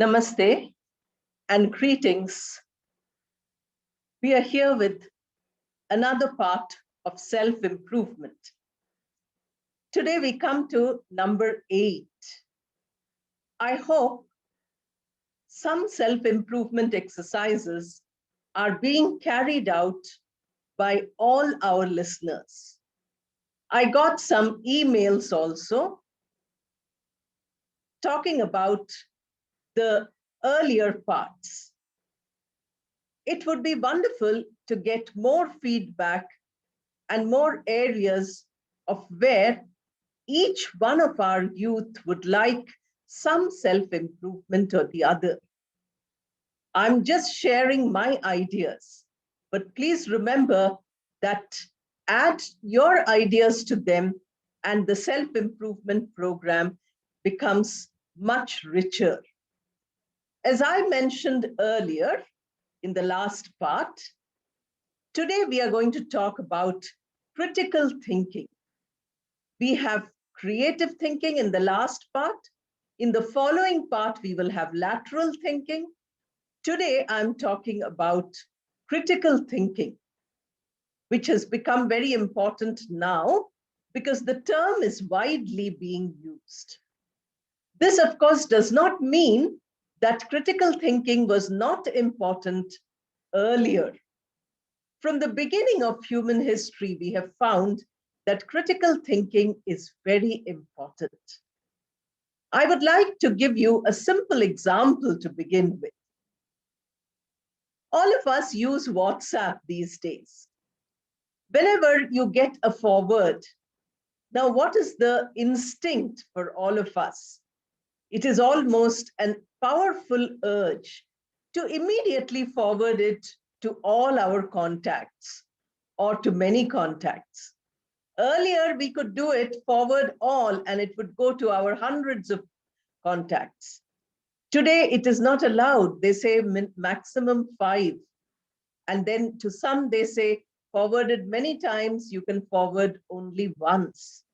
Namaste and greetings. We are here with another part of self-improvement. Today we come to number 8. I hope some self-improvement exercises are being carried out by all our listeners. I got some emails also talking about the earlier parts. It would be wonderful to get more feedback and more areas of where each one of our youth would like some self-improvement or the other. I'm just sharing my ideas, but please remember that add your ideas to them and the self-improvement program becomes much richer. As I mentioned earlier in the last part, today we are going to talk about critical thinking. We have creative thinking in the last part. In the following part, we will have lateral thinking. Today, I'm talking about critical thinking, which has become very important now because the term is widely being used. This, of course, does not mean that critical thinking was not important earlier. From the beginning of human history, we have found that critical thinking is very important. I would like to give you a simple example to begin with. All of us use WhatsApp these days. Whenever you get a forward, now what is the instinct for all of us? It is almost a powerful urge to immediately forward it to all our contacts or to many contacts. Earlier, we could do it forward all and it would go to our hundreds of contacts. Today, it is not allowed. They say maximum 5. And then to some, they say forwarded many times, you can forward only once.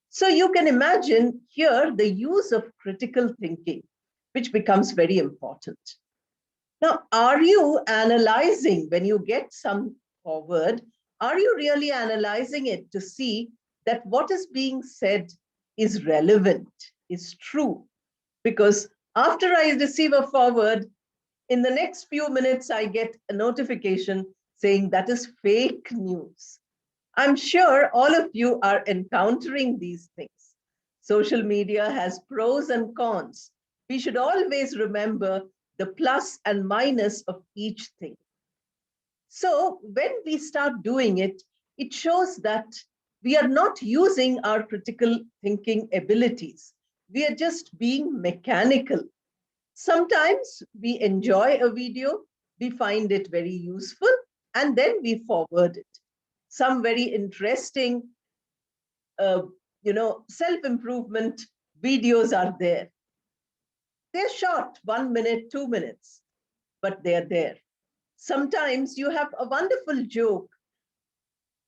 So you can imagine here the use of critical thinking, which becomes very important. Now, are you analyzing when you get some forward? Are you really analyzing it to see that what is being said is relevant, is true? Because after I receive a forward, in the next few minutes, I get a notification saying that is fake news. I'm sure all of you are encountering these things. Social media has pros and cons. We should always remember the plus and minus of each thing. So when we start doing it, it shows that we are not using our critical thinking abilities. We are just being mechanical. Sometimes we enjoy a video, we find it very useful, and then we forward it. Some very interesting, self-improvement videos are there. They're short, 1 minute, 2 minutes, but they're there. Sometimes you have a wonderful joke,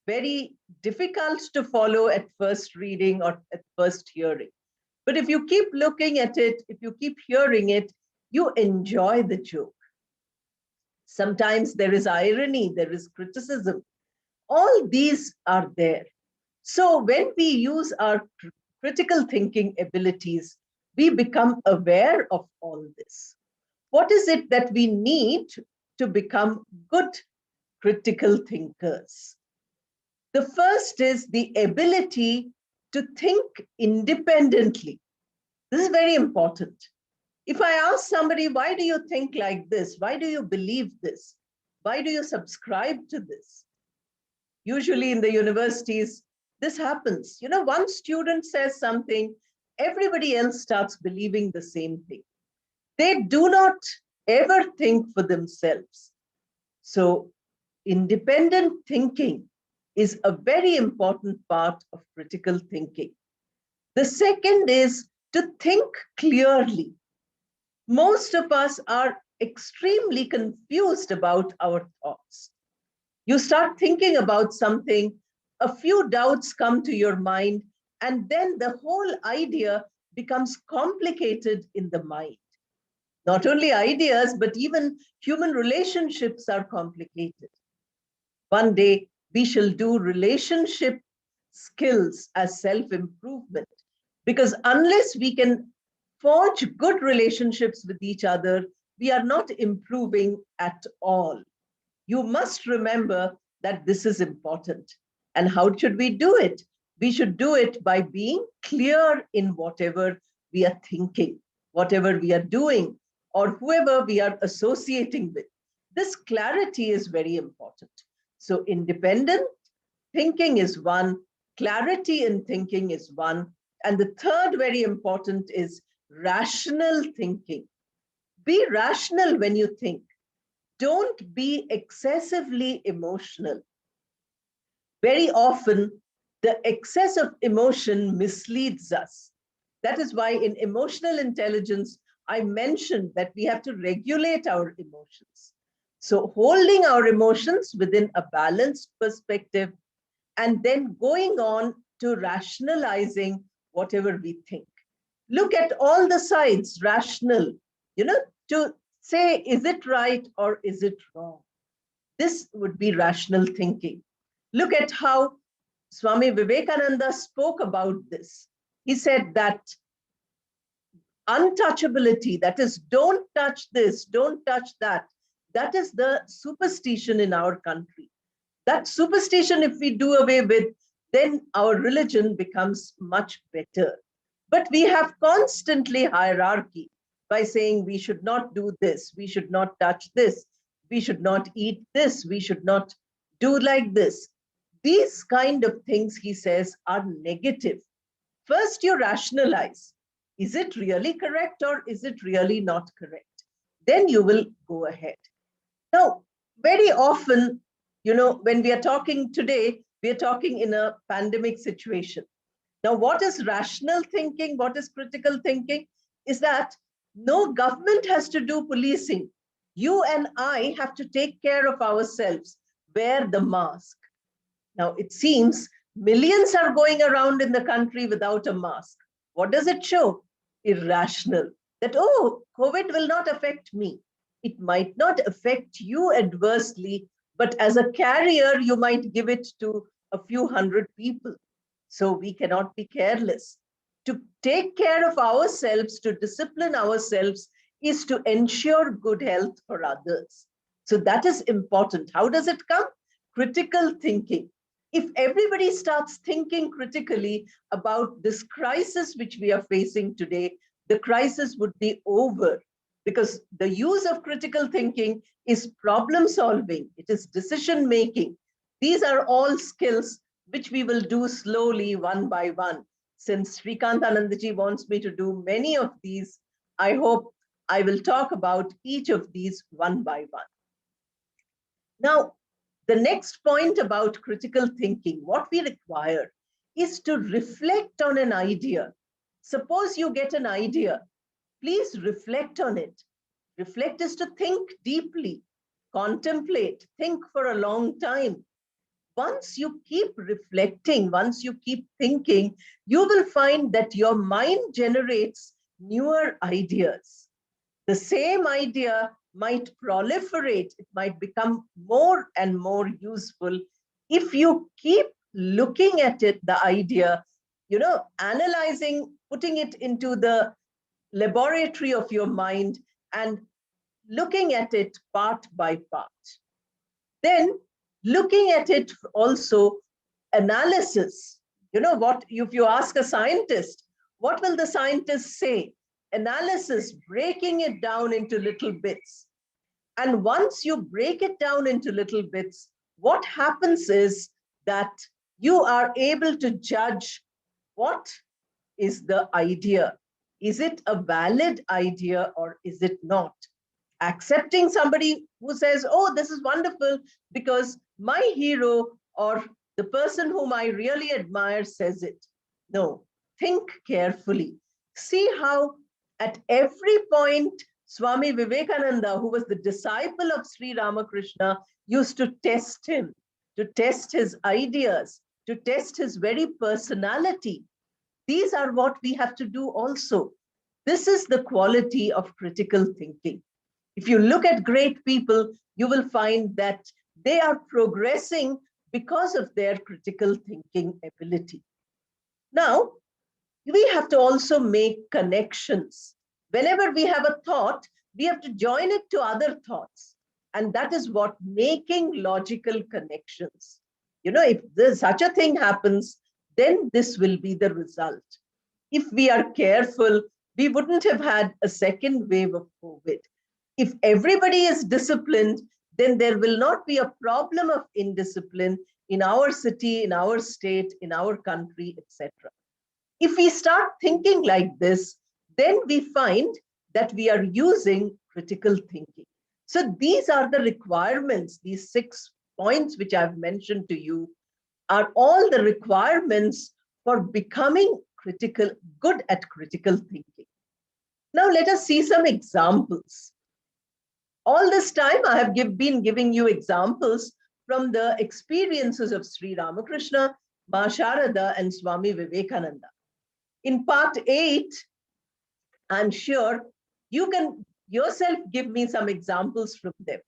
very difficult to follow at first reading or at first hearing. But if you keep looking at it, if you keep hearing it, you enjoy the joke. Sometimes there is irony, there is criticism. All these are there. So when we use our critical thinking abilities, we become aware of all this. What is it that we need to become good critical thinkers? The first is the ability to think independently. This is very important. If I ask somebody, why do you think like this? Why do you believe this? Why do you subscribe to this? Usually in the universities, this happens. One student says something, everybody else starts believing the same thing. They do not ever think for themselves. So independent thinking is a very important part of critical thinking. The second is to think clearly. Most of us are extremely confused about our thoughts. You start thinking about something, a few doubts come to your mind, and then the whole idea becomes complicated in the mind. Not only ideas, but even human relationships are complicated. One day, we shall do relationship skills as self-improvement. Because unless we can forge good relationships with each other, we are not improving at all. You must remember that this is important. And how should we do it? We should do it by being clear in whatever we are thinking, whatever we are doing, or whoever we are associating with. This clarity is very important. So independent thinking is one, clarity in thinking is one, and the third very important is rational thinking. Be rational when you think. Don't be excessively emotional. Very often, the excess of emotion misleads us. That is why in emotional intelligence, I mentioned that we have to regulate our emotions. So holding our emotions within a balanced perspective and then going on to rationalizing whatever we think. Look at all the sides, rational, to say, is it right or is it wrong? This would be rational thinking. Look at how Swami Vivekananda spoke about this. He said that untouchability, that is, don't touch this, don't touch that, that is the superstition in our country. That superstition, if we do away with, then our religion becomes much better. But we have constantly hierarchy by saying we should not do this, we should not touch this, we should not eat this, we should not do like this. These kind of things, he says, are negative. First, you rationalize. Is it really correct or is it really not correct? Then you will go ahead. Now, very often, when we are talking today, we are talking in a pandemic situation. Now, what is rational thinking? What is critical thinking? Is that no government has to do policing. You and I have to take care of ourselves. Wear the mask. Now, it seems millions are going around in the country without a mask. What does it show? Irrational. That, oh, COVID will not affect me. It might not affect you adversely, but as a carrier, you might give it to a few hundred people. So we cannot be careless. To take care of ourselves, to discipline ourselves, is to ensure good health for others. So that is important. How does it come? Critical thinking. If everybody starts thinking critically about this crisis which we are facing today, the crisis would be over, because the use of critical thinking is problem solving, it is decision making. These are all skills which we will do slowly, one by one. Since Srikantanandaji wants me to do many of these, I hope I will talk about each of these one by one. Now, the next point about critical thinking, what we require is to reflect on an idea. Suppose you get an idea, please reflect on it. Reflect is to think deeply, contemplate, think for a long time. Once you keep reflecting, once you keep thinking, you will find that your mind generates newer ideas. The same idea might proliferate, it might become more and more useful if you keep looking at it, the idea, analyzing, putting it into the laboratory of your mind and looking at it part by part. Then looking at it also, analysis. What, if you ask a scientist, what will the scientist say? Analysis, breaking it down into little bits. And once you break it down into little bits, what happens is that you are able to judge what is the idea. Is it a valid idea or is it not? Accepting somebody who says, oh, this is wonderful because my hero or the person whom I really admire says it. No, think carefully. See how at every point, Swami Vivekananda, who was the disciple of Sri Ramakrishna, used to test him, to test his ideas, to test his very personality. These are what we have to do also. This is the quality of critical thinking. If you look at great people, you will find that they are progressing because of their critical thinking ability. Now, we have to also make connections. Whenever we have a thought, we have to join it to other thoughts. And that is what making logical connections. If there's such a thing happens, then this will be the result. If we are careful, we wouldn't have had a second wave of COVID. If everybody is disciplined, then there will not be a problem of indiscipline in our city, in our state, in our country, etc. If we start thinking like this, then we find that we are using critical thinking. So these are the requirements, these 6 points which I've mentioned to you are all the requirements for becoming good at critical thinking. Now let us see some examples. All this time I have been giving you examples from the experiences of Sri Ramakrishna, Ma Sharada, and Swami Vivekananda. In part 8, I'm sure you can yourself give me some examples from them.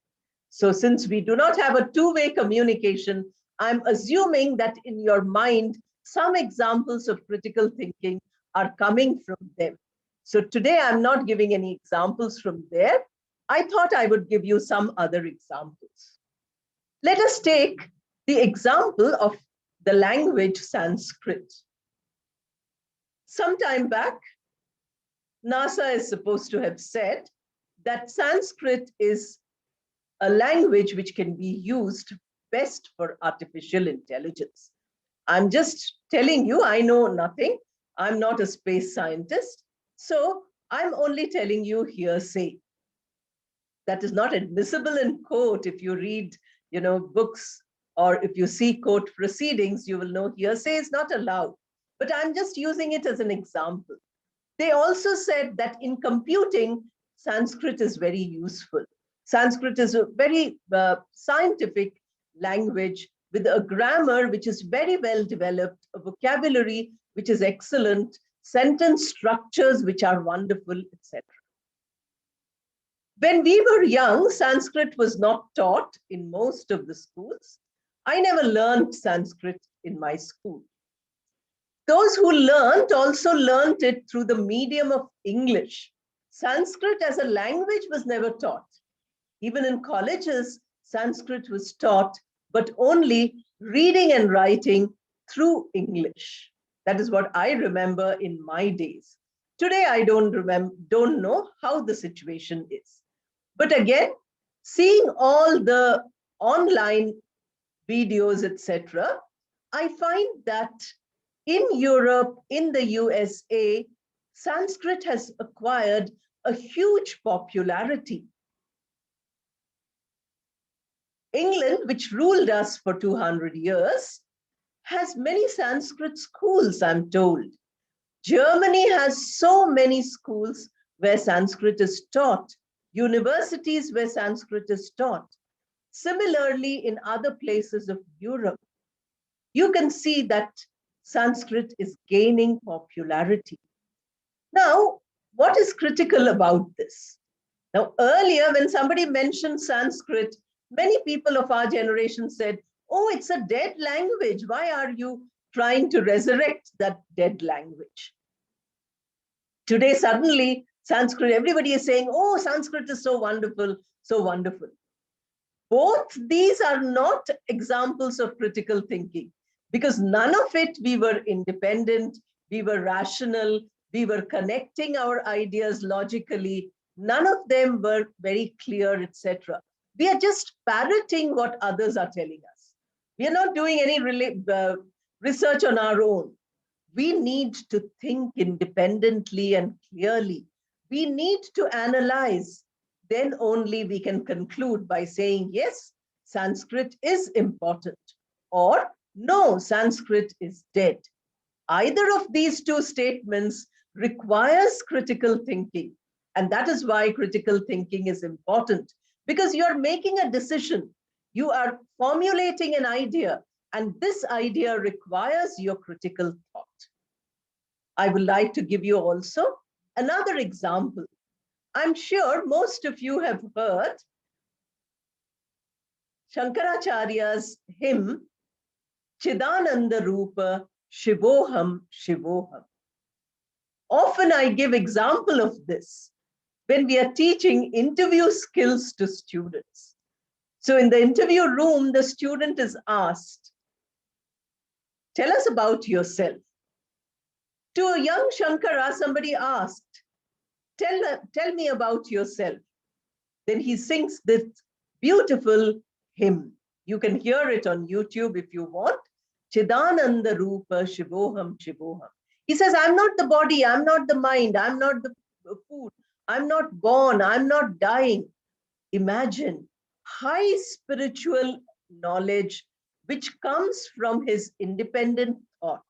So since we do not have a two-way communication, I'm assuming that in your mind, some examples of critical thinking are coming from them. So today I'm not giving any examples from there. I thought I would give you some other examples. Let us take the example of the language Sanskrit. Some time back, NASA is supposed to have said that Sanskrit is a language which can be used best for artificial intelligence. I'm just telling you, I know nothing. I'm not a space scientist. So I'm only telling you hearsay. That is not admissible in court. If you read, books, or if you see court proceedings, you will know hearsay is not allowed. But I'm just using it as an example. They also said that in computing, Sanskrit is very useful. Sanskrit is a very scientific language with a grammar which is very well developed, a vocabulary which is excellent, sentence structures which are wonderful, etc. When we were young, Sanskrit was not taught in most of the schools. I never learned Sanskrit in my school. Those who learned also learned it through the medium of English. Sanskrit as a language was never taught. Even in colleges, Sanskrit was taught, but only reading and writing through English. That is what I remember in my days. Today, I don't know how the situation is. But again, seeing all the online videos, etc., I find that in Europe, in the USA, Sanskrit has acquired a huge popularity. England, which ruled us for 200 years, has many Sanskrit schools, I'm told. Germany has so many schools where Sanskrit is taught, universities where Sanskrit is taught. Similarly, in other places of Europe, you can see that Sanskrit is gaining popularity. Now, what is critical about this? Now, earlier, when somebody mentioned Sanskrit, many people of our generation said, oh, it's a dead language. Why are you trying to resurrect that dead language? Today, suddenly, Sanskrit, everybody is saying, oh, Sanskrit is so wonderful, so wonderful. Both these are not examples of critical thinking, because none of it we were independent, we were rational, we were connecting our ideas logically. None of them were very clear, etc. We are just parroting what others are telling us. We are not doing any research on our own. We need to think independently and clearly. We need to analyze. Then only we can conclude by saying, yes, Sanskrit is important, or no, Sanskrit is dead. Either of these two statements requires critical thinking. And that is why critical thinking is important, because you're making a decision. You are formulating an idea, and this idea requires your critical thought. I would like to give you also Another example, I'm sure most of you have heard Shankaracharya's hymn, Chidananda Rupa Shivoham Shivoham. Often I give example of this when we are teaching interview skills to students. So in the interview room, the student is asked, tell us about yourself. To a young Shankara, somebody asked, tell me about yourself. Then he sings this beautiful hymn. You can hear it on YouTube if you want. Chidananda Rupa Shivoham Shivoham. He says, I'm not the body, I'm not the mind, I'm not the food, I'm not born, I'm not dying. Imagine high spiritual knowledge which comes from his independent thought.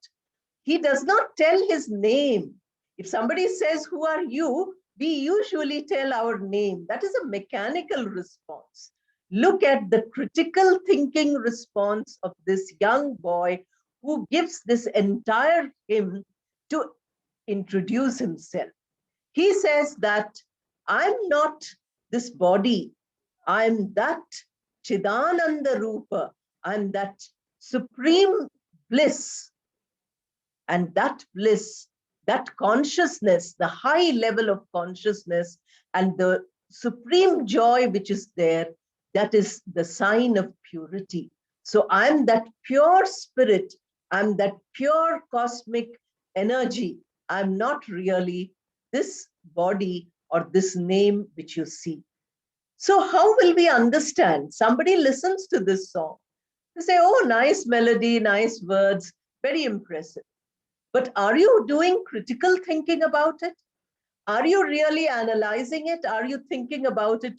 He does not tell his name. If somebody says, who are you? We usually tell our name. That is a mechanical response. Look at the critical thinking response of this young boy who gives this entire hymn to introduce himself. He says that I'm not this body. I'm that Chidananda Rupa. I'm that supreme bliss. And that bliss, that consciousness, the high level of consciousness and the supreme joy which is there, that is the sign of purity. So I'm that pure spirit. I'm that pure cosmic energy. I'm not really this body or this name which you see. So how will we understand? Somebody listens to this song. They say, oh, nice melody, nice words, very impressive. But are you doing critical thinking about it? Are you really analyzing it? Are you thinking about it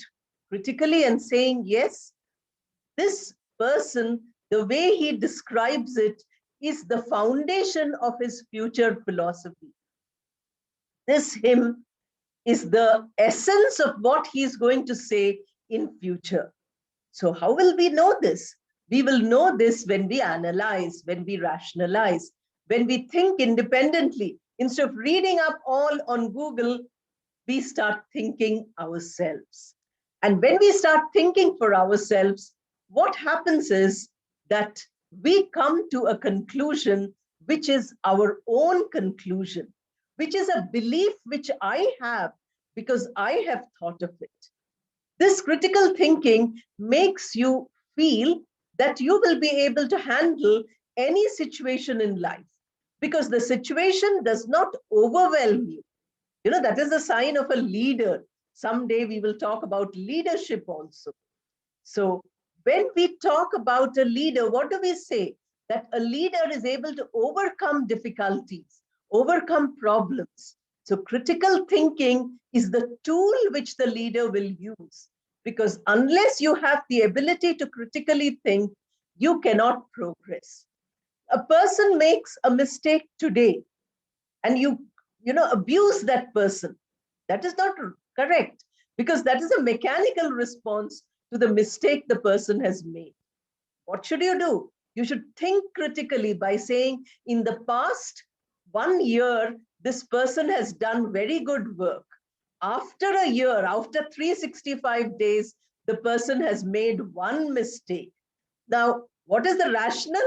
critically and saying, yes, this person, the way he describes it, is the foundation of his future philosophy. This hymn is the essence of what he's going to say in future. So how will we know this? We will know this when we analyze, when we rationalize, when we think independently. Instead of reading up all on Google, we start thinking ourselves. And when we start thinking for ourselves, what happens is that we come to a conclusion which is our own conclusion, which is a belief which I have because I have thought of it. This critical thinking makes you feel that you will be able to handle any situation in life because the situation does not overwhelm you. You know, that is a sign of a leader. Someday we will talk about leadership also. So when we talk about a leader, what do we say? That a leader is able to overcome difficulties, overcome problems. So critical thinking is the tool which the leader will use. Because unless you have the ability to critically think, you cannot progress. A person makes a mistake today and you abuse that person. That is not correct because that is a mechanical response to the mistake the person has made. What should you do? You should think critically by saying, in the past 1 year, this person has done very good work. After a year, after 365 days, the person has made one mistake. Now, what is the rational?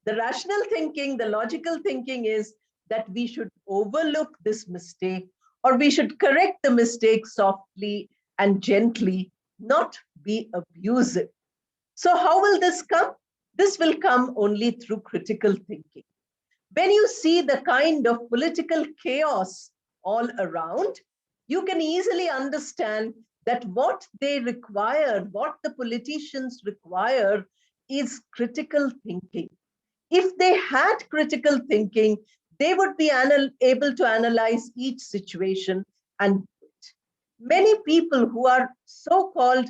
The rational thinking, the logical thinking is that we should overlook this mistake or we should correct the mistake softly and gently, not be abusive. So how will this come? This will come only through critical thinking. When you see the kind of political chaos all around, you can easily understand that what they require, what the politicians require, is critical thinking. If they had critical thinking, they would be able to analyze each situation and do it. Many people who are so-called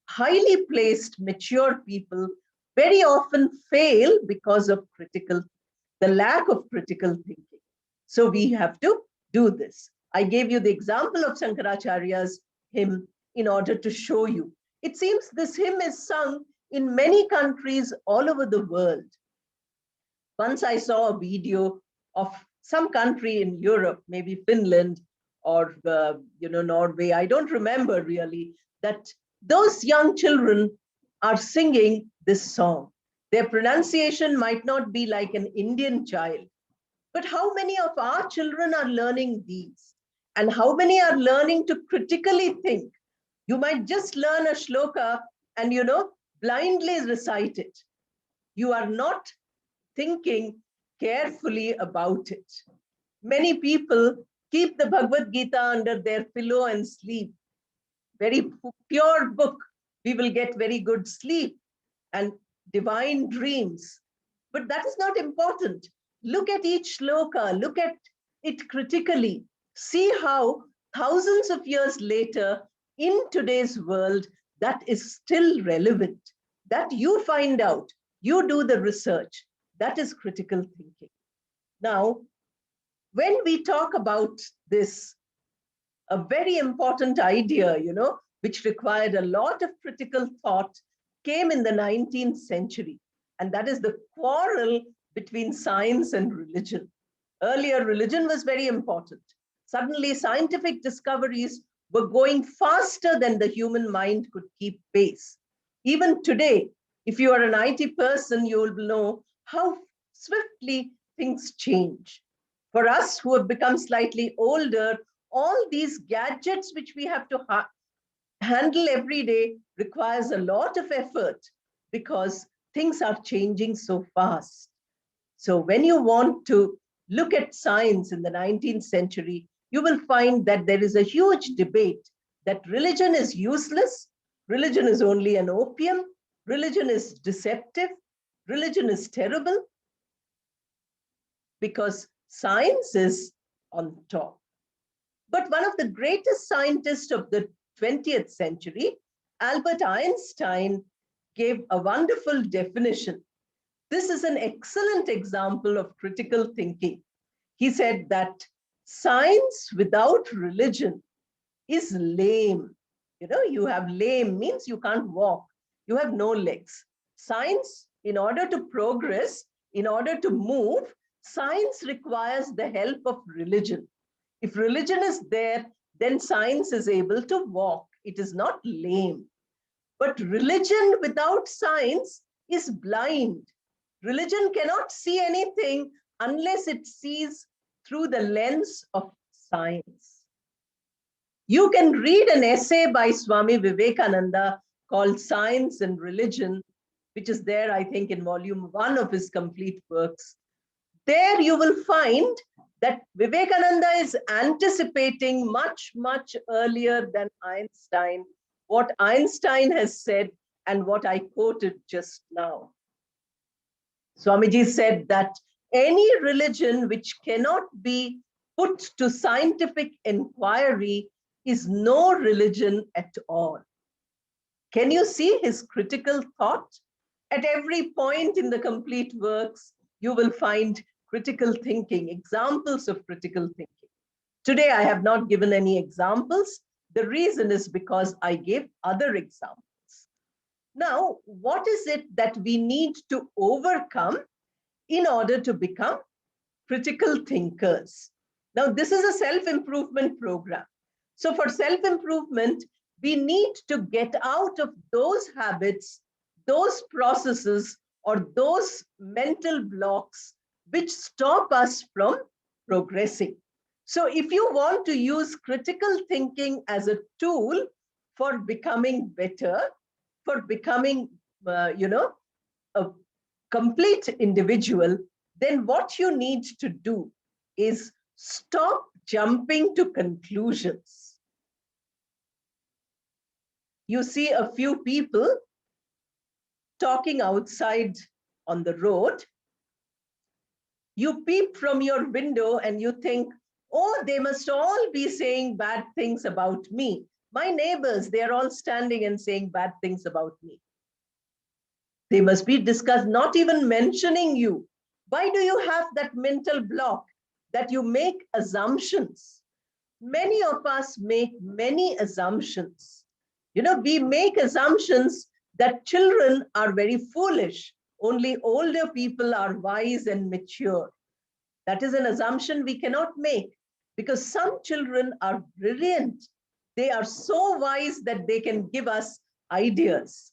highly placed, mature people very often fail because of the lack of critical thinking. So we have to do this. I gave you the example of Shankaracharya's hymn in order to show you. It seems this hymn is sung in many countries all over the world. Once I saw a video of some country in Europe, maybe Finland or Norway, I don't remember really, that those young children are singing this song. Their pronunciation might not be like an Indian child, but how many of our children are learning these? And how many are learning to critically think? You might just learn a shloka and, blindly recite it. You are not thinking carefully about it. Many people keep the Bhagavad Gita under their pillow and sleep. Very pure book. We will get very good sleep and divine dreams. But that is not important. Look at each shloka, look at it critically. See how thousands of years later, in today's world, that is still relevant. That you find out, you do the research. That is critical thinking. Now, when we talk about this, a very important idea, which required a lot of critical thought, came in the 19th century, and that is the quarrel between science and religion. Earlier, religion was very important. Suddenly, scientific discoveries were going faster than the human mind could keep pace. Even today, if you are an IT person, you will know how swiftly things change. For us who have become slightly older, all these gadgets which we have to handle every day requires a lot of effort because things are changing so fast. So when you want to look at science in the 19th century, you will find that there is a huge debate that religion is useless, religion is only an opium, religion is deceptive, religion is terrible, because science is on top. But one of the greatest scientists of the 20th century, Albert Einstein, gave a wonderful definition. This is an excellent example of critical thinking. He said that science without religion is lame. You have lame means you can't walk. You have no legs. Science, in order to progress, in order to move, science requires the help of religion. If religion is there, then science is able to walk. It is not lame. But religion without science is blind. Religion cannot see anything unless it sees through the lens of science. You can read an essay by Swami Vivekananda called Science and Religion, which is there, I think, in volume 1 of his complete works. There you will find that Vivekananda is anticipating much, much earlier than Einstein, what Einstein has said and what I quoted just now. Swamiji said that any religion which cannot be put to scientific inquiry is no religion at all. Can you see his critical thought? At every point in the complete works, you will find critical thinking, examples of critical thinking. Today, I have not given any examples. The reason is because I gave other examples. Now, what is it that we need to overcome in order to become critical thinkers? Now, this is a self-improvement program. So for self-improvement, we need to get out of those habits, those processes, or those mental blocks which stop us from progressing. So if you want to use critical thinking as a tool for becoming better, for becoming, a complete individual, then what you need to do is stop jumping to conclusions. You see a few people talking outside on the road. You peep from your window and you think, oh, they must all be saying bad things about me. My neighbors, they're all standing and saying bad things about me. They must be discussed, not even mentioning you. Why do you have that mental block that you make assumptions? Many of us make many assumptions. We make assumptions that children are very foolish. Only older people are wise and mature. That is an assumption we cannot make. because some children are brilliant. They are so wise that they can give us ideas.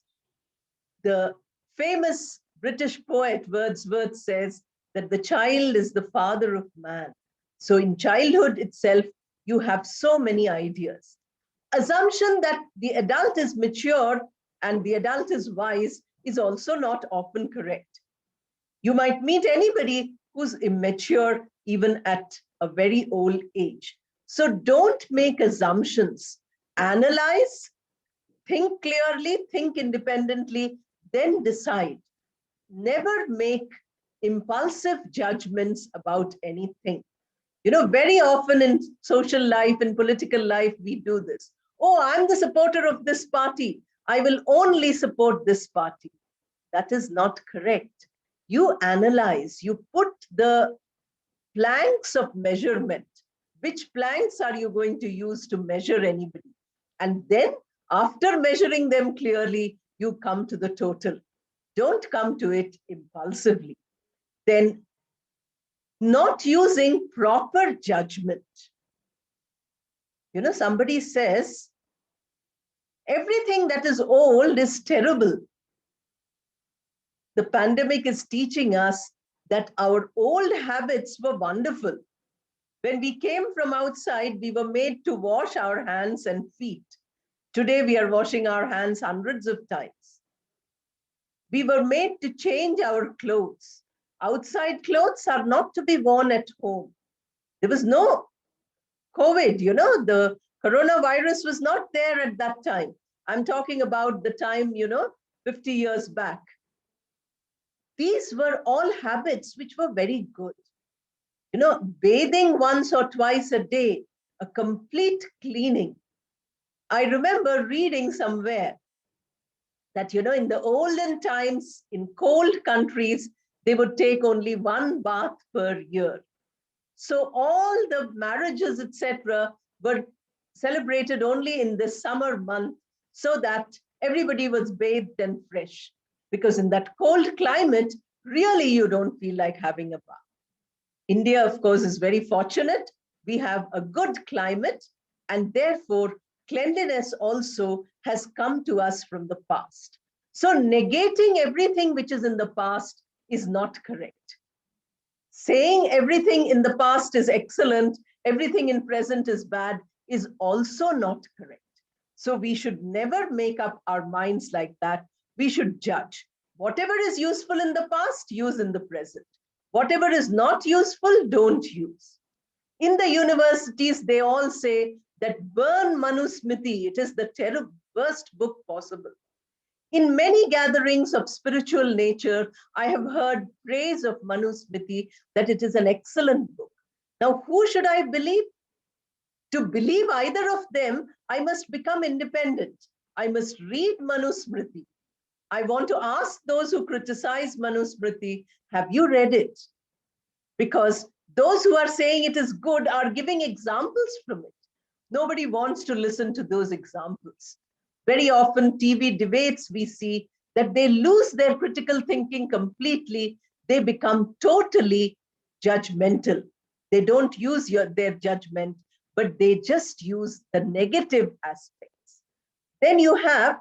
The famous British poet Wordsworth says that the child is the father of man. So in childhood itself, you have so many ideas. Assumption that the adult is mature and the adult is wise is also not often correct. You might meet anybody who's immature even at a very old age. So don't make assumptions. Analyze, think clearly, think independently, then decide. Never make impulsive judgments about anything. Very often in social life, in political life, we do this. Oh, I'm the supporter of this party. I will only support this party. That is not correct. You analyze, you put the planks of measurement. Which planks are you going to use to measure anybody? And then after measuring them clearly, you come to the total. Don't come to it impulsively. Then not using proper judgment. Somebody says, everything that is old is terrible. The pandemic is teaching us that our old habits were wonderful. When we came from outside, we were made to wash our hands and feet. Today, we are washing our hands hundreds of times. We were made to change our clothes. Outside clothes are not to be worn at home. There was no COVID, the coronavirus was not there at that time. I'm talking about the time, 50 years back. These were all habits which were very good. Bathing once or twice a day, a complete cleaning. I remember reading somewhere that, in the olden times, in cold countries, they would take only one bath per year. So all the marriages, etc., were celebrated only in the summer month so that everybody was bathed and fresh. Because in that cold climate, really you don't feel like having a bath. India, of course, is very fortunate. We have a good climate, and therefore cleanliness also has come to us from the past. So negating everything which is in the past is not correct. Saying everything in the past is excellent, everything in present is bad, is also not correct. So we should never make up our minds like that. We should judge. Whatever is useful in the past, use in the present. Whatever is not useful, don't use. In the universities, they all say that burn Manusmriti. It is the worst book possible. In many gatherings of spiritual nature, I have heard praise of Manusmriti, that it is an excellent book. Now, who should I believe? To believe either of them, I must become independent. I must read Manusmriti. I want to ask those who criticize Manusmriti, have you read it? Because those who are saying it is good are giving examples from it. Nobody wants to listen to those examples. Very often, TV debates, we see that they lose their critical thinking completely. They become totally judgmental. They don't use their judgment, but they just use the negative aspects. Then you have,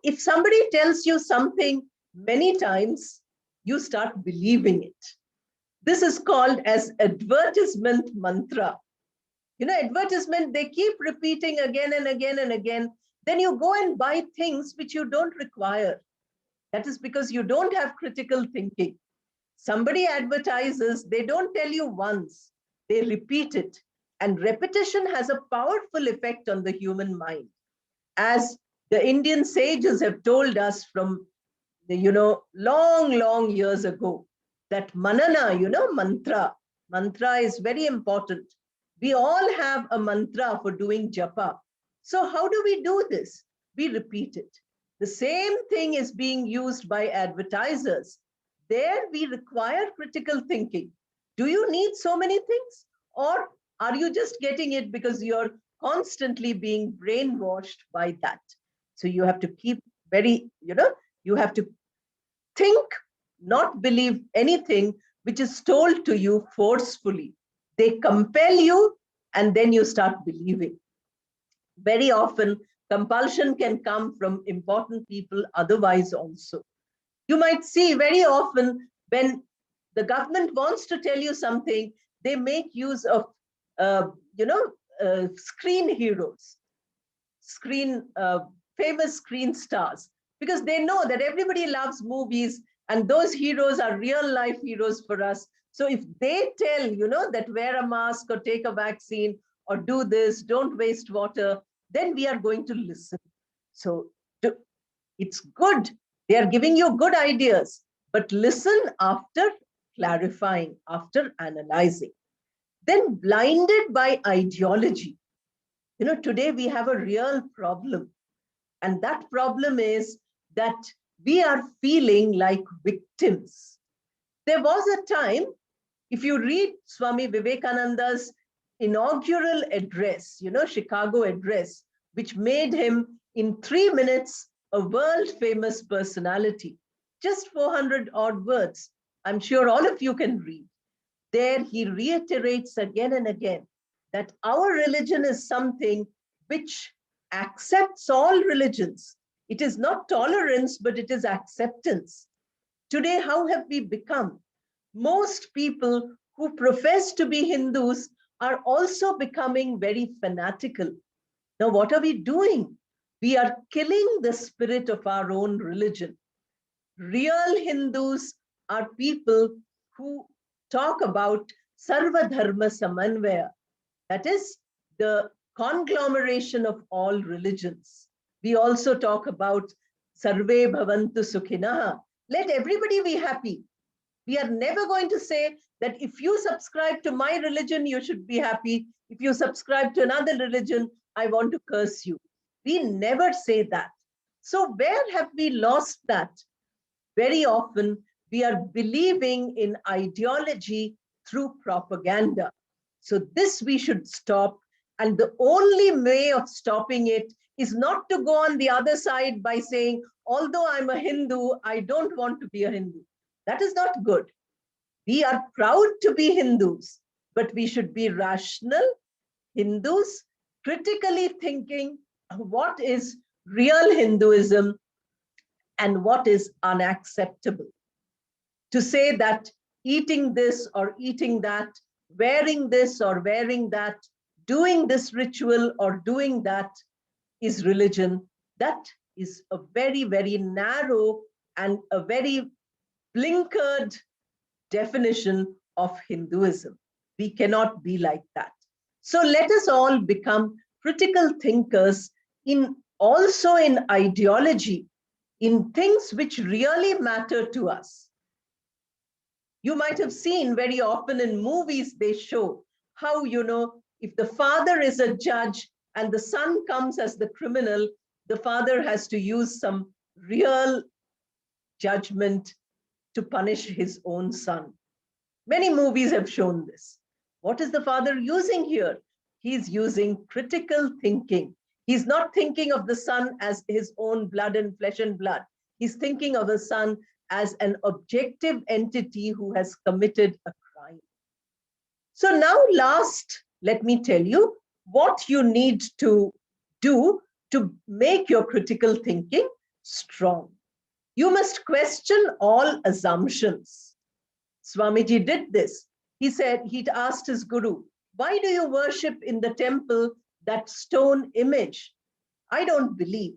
if somebody tells you something many times, you start believing it. This is called as advertisement mantra. Advertisement, they keep repeating again and again and again. Then you go and buy things which you don't require. That is because you don't have critical thinking. Somebody advertises, they don't tell you once, they repeat it. And repetition has a powerful effect on the human mind. As the Indian sages have told us from long years ago, that manana, mantra is very important. We all have a mantra for doing japa. So how do we do this? We repeat it. The same thing is being used by advertisers. There we require critical thinking. Do you need so many things? Or are you just getting it because you're constantly being brainwashed by that? So you have to keep you have to think, not believe anything which is told to you forcefully. They compel you, and then you start believing. Very often, compulsion can come from important people otherwise also. You might see very often when the government wants to tell you something, they make use of, uh, you know, screen heroes, screen famous screen stars, because they know that everybody loves movies and those heroes are real life heroes for us. So if they tell, that wear a mask or take a vaccine or do this, don't waste water, then we are going to listen. So it's good. They are giving you good ideas, but listen after clarifying, after analyzing. Then blinded by ideology. Today we have a real problem. And that problem is that we are feeling like victims. There was a time, if you read Swami Vivekananda's inaugural address, Chicago address, which made him in 3 minutes a world famous personality, just 400 odd words. I'm sure all of you can read. There he reiterates again and again that our religion is something which accepts all religions. It is not tolerance, but it is acceptance. Today, how have we become? Most people who profess to be Hindus are also becoming very fanatical. Now, what are we doing? We are killing the spirit of our own religion. Real Hindus are people who talk about Sarva Dharma Samanvaya, that is, the conglomeration of all religions. We also talk about Sarve Bhavantu Sukhinaha. Let everybody be happy. We are never going to say that if you subscribe to my religion, you should be happy. If you subscribe to another religion, I want to curse you. We never say that. So where have we lost that? Very often, we are believing in ideology through propaganda. So this we should stop. And the only way of stopping it is not to go on the other side by saying, although I'm a Hindu, I don't want to be a Hindu. That is not good. We are proud to be Hindus, but we should be rational Hindus, critically thinking what is real Hinduism and what is unacceptable. To say that eating this or eating that, wearing this or wearing that, doing this ritual or doing that is religion, that is a very, very narrow and a very blinkered definition of Hinduism. We cannot be like that. So let us all become critical thinkers also in ideology, in things which really matter to us. You might have seen very often in movies, they show how, if the father is a judge and the son comes as the criminal, the father has to use some real judgment to punish his own son. Many movies have shown this. What is the father using here? He's using critical thinking. He's not thinking of the son as his own blood and flesh and blood. He's thinking of the son as an objective entity who has committed a crime. So now last, let me tell you what you need to do to make your critical thinking strong. You must question all assumptions. Swamiji did this. He said, he'd asked his guru, why do you worship in the temple that stone image? I don't believe.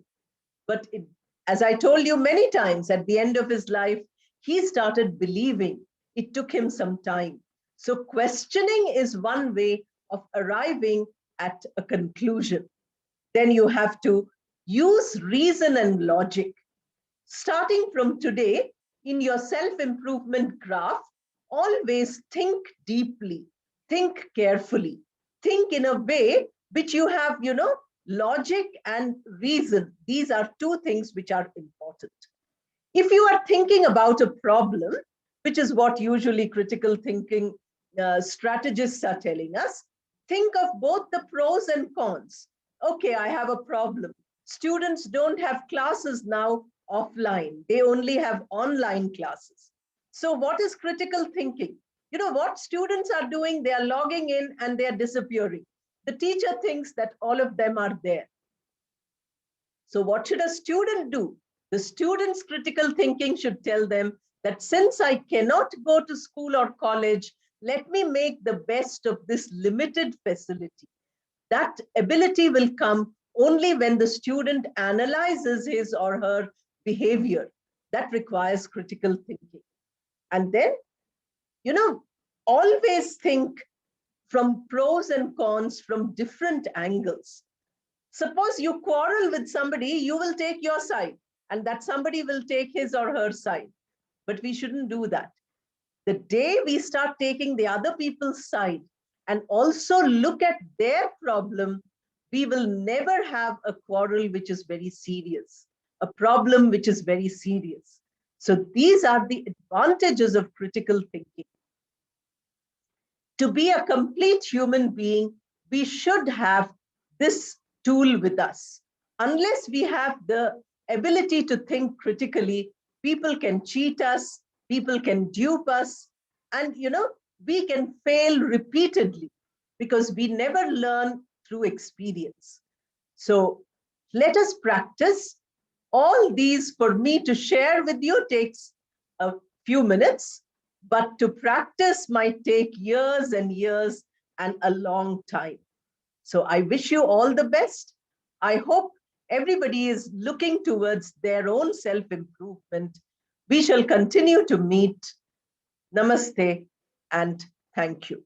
But as I told you many times, at the end of his life, he started believing. It took him some time. So questioning is one way of arriving at a conclusion. Then you have to use reason and logic. Starting from today, in your self-improvement graph, always think deeply, think carefully, think in a way which you have, logic and reason. These are two things which are important. If you are thinking about a problem, which is what usually critical thinking strategists are telling us, think of both the pros and cons. Okay, I have a problem. Students don't have classes now offline. They only have online classes. So what is critical thinking? What students are doing, they are logging in and they are disappearing. the teacher thinks that all of them are there. So what should a student do? The student's critical thinking should tell them that since I cannot go to school or college, let me make the best of this limited facility. That ability will come only when the student analyzes his or her behavior. That requires critical thinking. And then, always think from pros and cons from different angles. Suppose you quarrel with somebody, you will take your side, and that somebody will take his or her side. But we shouldn't do that. The day we start taking the other people's side and also look at their problem, we will never have a quarrel which is very serious, a problem which is very serious. So these are the advantages of critical thinking. To be a complete human being, we should have this tool with us. Unless we have the ability to think critically, people can cheat us, people can dupe us, and we can fail repeatedly because we never learn through experience. So let us practice. All these for me to share with you takes a few minutes, but to practice might take years and years and a long time. So I wish you all the best. I hope everybody is looking towards their own self-improvement. We shall continue to meet. Namaste and thank you.